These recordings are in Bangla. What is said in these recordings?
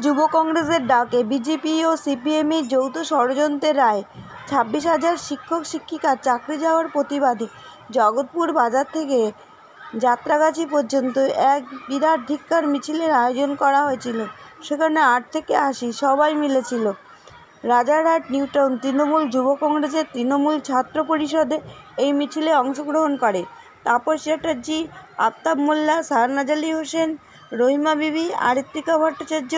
যুব কংগ্রেসের ডাকে বিজেপি ও সিপিএমের যৌথ ষড়যন্ত্রের রায় 26,000 শিক্ষক শিক্ষিকার চাকরি যাওয়ার প্রতিবাদে জগৎপুর বাজার থেকে যাত্রাগাছি পর্যন্ত এক বিরাট ধিক্কার মিছিলের আয়োজন করা হয়েছিল। সেখানে 8 থেকে 80 সবাই মিলেছিল। রাজারহাট নিউটাউন তৃণমূল যুব কংগ্রেসের তৃণমূল ছাত্র পরিষদে এই মিছিলে অংশগ্রহণ করে তাপস চ্যাটার্জি, আফতাব মোল্লা, শাহনাজ আলী হোসেন, রহিমা বিবি আর ঋত্বিকা ভট্টাচার্য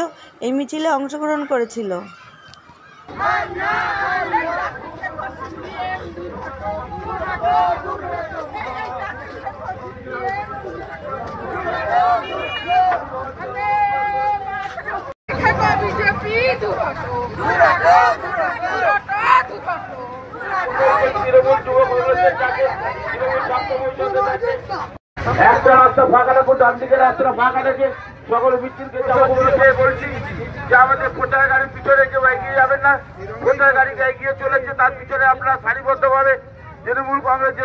এই মিছিলে অংশগ্রহণ করেছিল। একটা রাস্তা ফাঁকা রাখুন, ডান দিকে রাস্তা ফাঁকা রেখে সকল মিছিলকে বলছি যে আমাদের প্রচার গাড়ির পিছনে কেউ এগিয়ে যাবেন না। প্রচার গাড়িকে এগিয়ে চলেছে, তার পিছনে আপনারা সারিবদ্ধ ভাবে তৃণমূল কংগ্রেস যে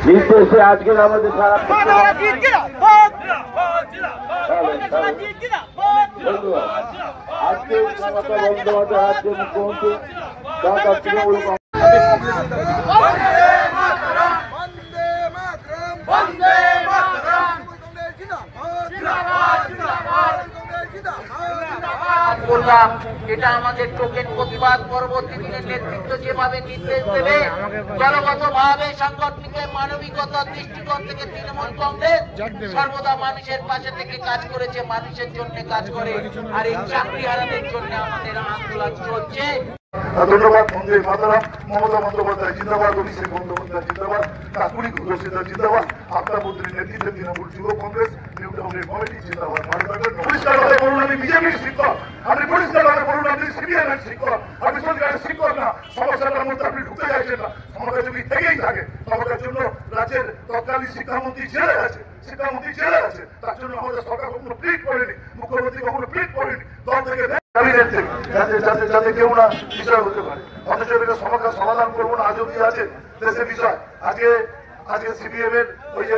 নির্দেশে আজকের আমাদের সারা আজকে মুখ্যমন্ত্রী তৃণমূল বললাম এটা আমাদের টোকেন প্রতিবাদ। পরবর্তী দিনের নেতৃত্ব যেভাবে নির্দেশ দেবে দলগত ভাবে সাংগঠনিকের মানবিকতার দৃষ্টিকোণ থেকে তৃণমূল কংগ্রেস সর্বদা মানুষের পাশে থেকে কাজ করেছে, মানুষের জন্য কাজ করে। আর এই চাকরি হারাদের জন্য আমাদের আন্দোলন চলছে। ধন্যবাদ। বন্দে মাতরম। মমতা বন্দ্যোপাধ্যায় জিন্দাবাদ, অভিষেক বন্দ্যোপাধ্যায় জিন্দাবাদ, কাকুরি ঘোষিতা জিন্দাবাদ, আফতাবুদ্দিনের নেতৃত্বে তৃণমূল যুব কংগ্রেস নিউটাউনের কমিটি জিন্দাবাদ। পরিষ্কারভাবে বলুন আমি বিজেপির শিক্ষক, আপনি পরিষ্কারভাবে বলুন আপনি সিপিএমের শিক্ষক, আপনি সরকারের শিক্ষক না। সমস্যাটার মধ্যে আপনি ঢুকতে চাইছেন না। সমস্যা যদি থেকেই থাকে সমস্যার জন্য রাজ্যের তৎকালীন শিক্ষামন্ত্রী জেলে আছে, তার জন্য আমাদের সরকার কখনো প্লিট করেনি, মুখ্যমন্ত্রী কখনো প্লিট করেনি দল থেকে যাতে কেউ না বিষয় হতে পারে। অথচ এটা সমাধান করবো না, আজও কি আছে দেশের বিষয়। আজকে সিপিএম এর ওই যে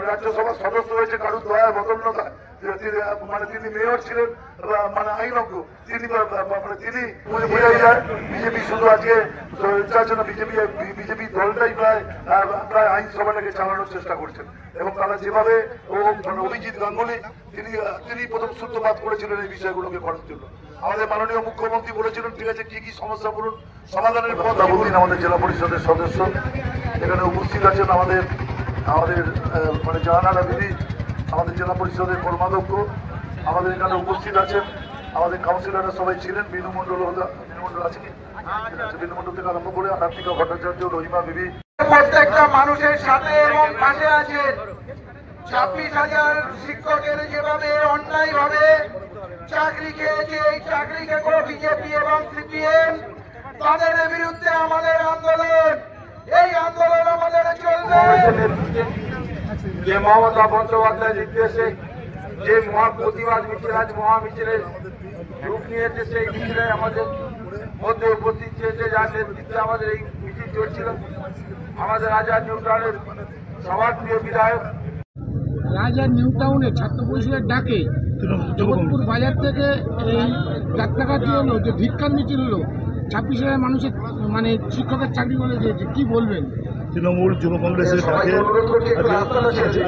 রাজ্যসভার সদস্য হয়েছে কারুর দয়া বদলতা, তিনি মেয়র ছিলেন, আইনজ্ঞ, তিনি বোঝাই যায় বিজেপি শুধু আজকে যার জন্য বিজেপি দলটাই প্রায় আইনসভাটাকে চালানোর চেষ্টা করছেন। এবং তারা যেভাবে অভিজিৎ গাঙ্গুলি তিনি প্রথম সূত্রপাত করেছিলেন এই বিষয়গুলোকে করার জন্য। আমাদের মাননীয় মুখ্যমন্ত্রী বলেছিলেন ঠিক আছে কি কি সমস্যা বলুন, সমাধানের পথ। আমাদের জেলা পরিষদের সদস্য এখানে উপস্থিত আছেন, আমাদের জাহানারা দিদি, আমাদের জেলা পরিষদের কর্মাধ্যক্ষ আমাদের এখানে উপস্থিত আছেন, আমাদের কাউন্সিলররা সবাই ছিলেন, বিনু মন্ডল আছে কি, বিনু মন্ডল থেকে আরম্ভ করে ঋত্বিকা ভট্টাচার্য, রহিমা বিবি, প্রত্যেকটা মানুষের সাথে এবং পাশে আছে। 26,000 শিক্ষকের যেভাবে অন্যায় ভাবে চাকরি খেয়েছে, এই চাকরি খেয়ে বিজেপি এবং সিপিএম, তাদের বিরুদ্ধে আমাদের আন্দোলন, এই আন্দোলন আমাদের চলবে। যে মমতা বন্দ্যোপাধ্যায় নির্দেশে যে প্রতিবাদ মিছিল আজ মহামিছিলের রূপ নিয়েছে, সেই মিছিলে আমাদের মধ্যে উপস্থিত চেয়েছে, যার নেতৃত্বে আমাদের এই মিছিল চলছিল আমাদের রাজা নিউটাউনের সবার প্রিয় বিধায়ক। রাজা নিউটাউনে ছাত্র পরিষদের ডাকে জগৎপুর বাজার থেকে এই যাত্রাগাছি হলো, যে ধিক্কার মিছিল হলো, 26,000 মানুষের শিক্ষকের চাকরি বলে দিয়েছে, কি বলবেন? তৃণমূল যুব কংগ্রেসের ডাকে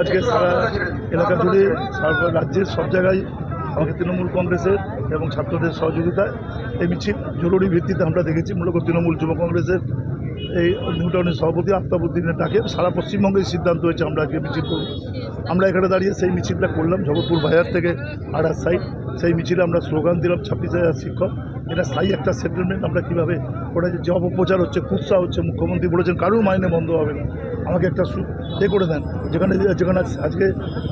আজকে সারা এলাকা জুড়ে রাজ্যের সব জায়গায় আমাকে তৃণমূল কংগ্রেসের এবং ছাত্রদের সহযোগিতায় এই মিছিল জরুরি ভিত্তিতে আমরা দেখেছি। মূলত তৃণমূল যুব কংগ্রেসের এই নিউটাউনের সভাপতি আফতাবুদ্দিনের ডাকে সারা পশ্চিমবঙ্গের সিদ্ধান্ত হয়েছে আমরা আজকে মিছিল করব। আমরা এখানে দাঁড়িয়ে সেই মিছিলটা করলাম জগৎপুর বাজার থেকে আড়ার সাইড। সেই মিছিলে আমরা স্লোগান দিলাম 26,000 শিক্ষক, এটা স্থায়ী একটা সেটেলমেন্ট। আমরা কীভাবে ওটা যে অপপ্রচার হচ্ছে, কুৎসা হচ্ছে, মুখ্যমন্ত্রী বলেছেন কারোর মাইনে বন্ধ হবে না, আমাকে একটা করে দেন। যেখানে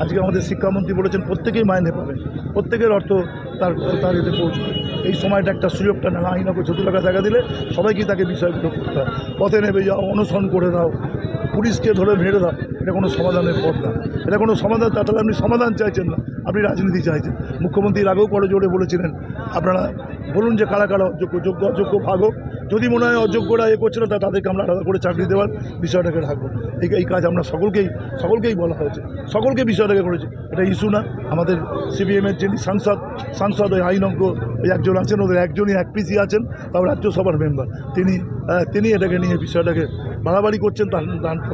আজকে আমাদের শিক্ষামন্ত্রী বলেছেন প্রত্যেকেই মাইনে পাবেন, প্রত্যেকের অর্থ তার এতে পৌঁছবে। এই সময়টা একটা সুযোগটা না, আইনকে 14 টাকা দেখা দিলে সবাইকে তাকে বিষয়গুলো করতে হয়। পথে নেমে যাও, অনশন করে দাও, পুলিশকে ধরে মেরে দাও, এটা কোনো সমাধানের পথ না, এটা কোনো সমাধান। তাহলে আপনি সমাধান চাইছেন না, আপনি রাজনীতি চাইছেন। মুখ্যমন্ত্রীর আগেও করে জোরে বলেছিলেন, আপনারা বলুন যে কারা কারা অযোগ্য, যোগ্য অযোগ্য ভাগ হোক, যদি মনে হয় অযোগ্যরা করছে না তাদেরকে আমরা আলাদা করে চাকরি দেওয়ার বিষয়টাকে রাখবো। এই কাজ আমরা সকলকেই বলা হয়েছে, সকলকে বিষয়টাকে করেছে। এটা ইস্যু না। আমাদের সিপিএমের যিনি সাংসদ ওই আইনজ্ঞ ওই একজন আছেন, ওদের একজনই এক পিসি আছেন, তাও রাজ্যসভার মেম্বার, তিনি এটাকে নিয়ে বিষয়টাকে বাড়াবাড়ি করছেন।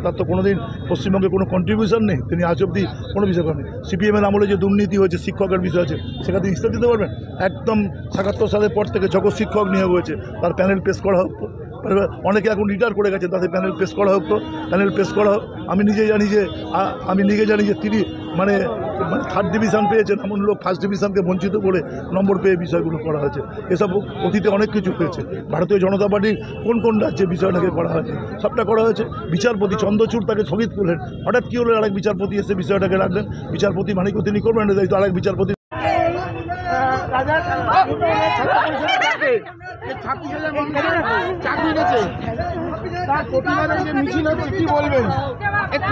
তার তো কোনোদিন পশ্চিমবঙ্গে কোনো কন্ট্রিবিউশন নেই, তিনি আজ অব্দি কোনো বিষয় করেন। সিপিএমের আমলে যে দুর্নীতি হয়েছে, শিক্ষকের বিষয় আছে, সেটা তিনি ইস্তার দিতে পারবেন? একদম ৭৭ সালের পর থেকে যখন শিক্ষক নিয়োগ হয়েছে তার প্যানেল পেশ করা হোক। অনেকে এখন রিটায়ার করে গেছে, তাদের প্যানেল পেশ করা হোক। প্যানেল পেশ করা হোক। আমি নিজে জানি যে তিনি মানে 3rd ডিভিশন পেয়েছেন, এমন লোক 1st ডিভিশনকে বঞ্চিত করে নম্বর পেয়ে বিষয়গুলো করা হয়েছে। এসব অতীতে অনেক কিছু হয়েছে। ভারতীয় জনতা পার্টির কোন রাজ্যে বিষয়টাকে করা হয়েছে, সবটা করা হয়েছে। বিচারপতি চন্দ্রচূড় তাকে স্থগিত করলেন, হঠাৎ কী হলো আরেক বিচারপতি এসে বিষয়টাকে রাখলেন। বিচারপতি মানিক তিনি করবেন, দায়িত্ব আরেক বিচারপতি।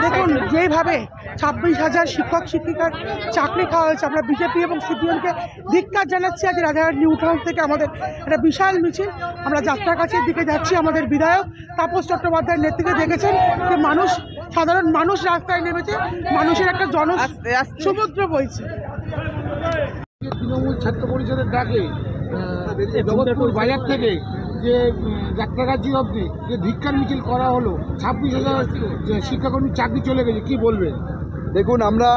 দেখুন, যেভাবে 26,000 শিক্ষক শিক্ষিকার চাকরি খাওয়া হয়েছে, আমরা বিজেপি এবং সিপিএমকে ধিক্কার জানাচ্ছি। আজ রাজারহাট নিউ টাউন থেকে আমাদের একটা বিশাল মিছিল, আমরা যাত্রাগাছির দিকে যাচ্ছি। আমাদের বিধায়ক তাপস চট্টোপাধ্যায়ের নেতৃত্বে দেখেছেন যে সাধারণ মানুষ রাস্তায় নেমেছে, মানুষের একটা সমুদ্র বইছে। তৃণমূল ছাত্র পরিষদের ডাকে জগৎপুর বাজার থেকে যে যাত্রাগাছি অবধি যে ধিক্কার মিছিল করা হলো, 26,000 শিক্ষাকর্মীর চাকরি চলে গেছে, কি বলবেন? দেখুন, আমরা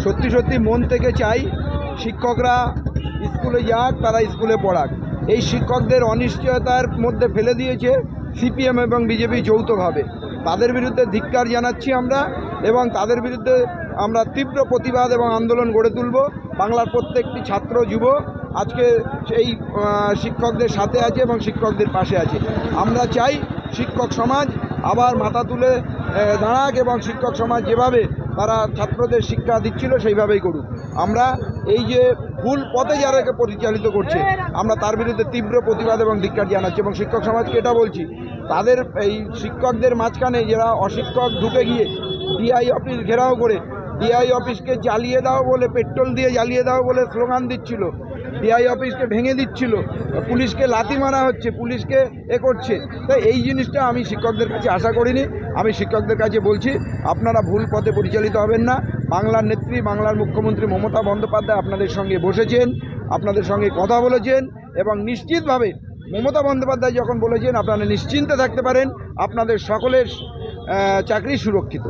সত্যি মন থেকে চাই শিক্ষকরা স্কুলে যাক, তারা স্কুলে পড়াক। এই শিক্ষকদের অনিশ্চয়তার মধ্যে ফেলে দিয়েছে সিপিএম এবং বিজেপি যৌথভাবে। তাদের বিরুদ্ধে ধিক্কার জানাচ্ছি আমরা, এবং তাদের বিরুদ্ধে আমরা তীব্র প্রতিবাদ এবং আন্দোলন গড়ে তুলব। বাংলার প্রত্যেকটি ছাত্র যুব আজকে এই শিক্ষকদের সাথে আছে এবং শিক্ষকদের পাশে আছে। আমরা চাই শিক্ষক সমাজ আবার মাথা তুলে দাঁড়াক এবং শিক্ষক সমাজ যেভাবে তারা ছাত্রদের শিক্ষা দিচ্ছিল সেইভাবেই করুক। আমরা এই যে ভুল পথে যারাকে পরিচালিত করছে, আমরা তার বিরুদ্ধে তীব্র প্রতিবাদ এবং ধিক্কার জানাচ্ছি। এবং শিক্ষক সমাজকে এটা বলছি, তাদের এই শিক্ষকদের মাঝখানে যারা অশিক্ষক ঢুকে গিয়ে ডিআই অফিস ঘেরাও করে ডিআই অফিসকে জ্বালিয়ে দাও বলে, পেট্রোল দিয়ে জ্বালিয়ে দাও বলে স্লোগান দিচ্ছিল, ডিআই অফিসকে ভেঙে দিচ্ছিল, পুলিশকে লাথি মারা হচ্ছে, পুলিশকে করছে। তাই এই জিনিসটা আমি শিক্ষকদের কাছে আশা করিনি। আমি শিক্ষকদের কাছে বলছি, আপনারা ভুল পথে পরিচালিত হবেন না। বাংলার নেত্রী, বাংলার মুখ্যমন্ত্রী মমতা বন্দ্যোপাধ্যায় আপনাদের সঙ্গে বসেছেন, আপনাদের সঙ্গে কথা বলেছেন, এবং নিশ্চিতভাবে মমতা বন্দ্যোপাধ্যায় যখন বলেছেন আপনারা নিশ্চিন্তে থাকতে পারেন, আপনাদের সকলের চাকরি সুরক্ষিত।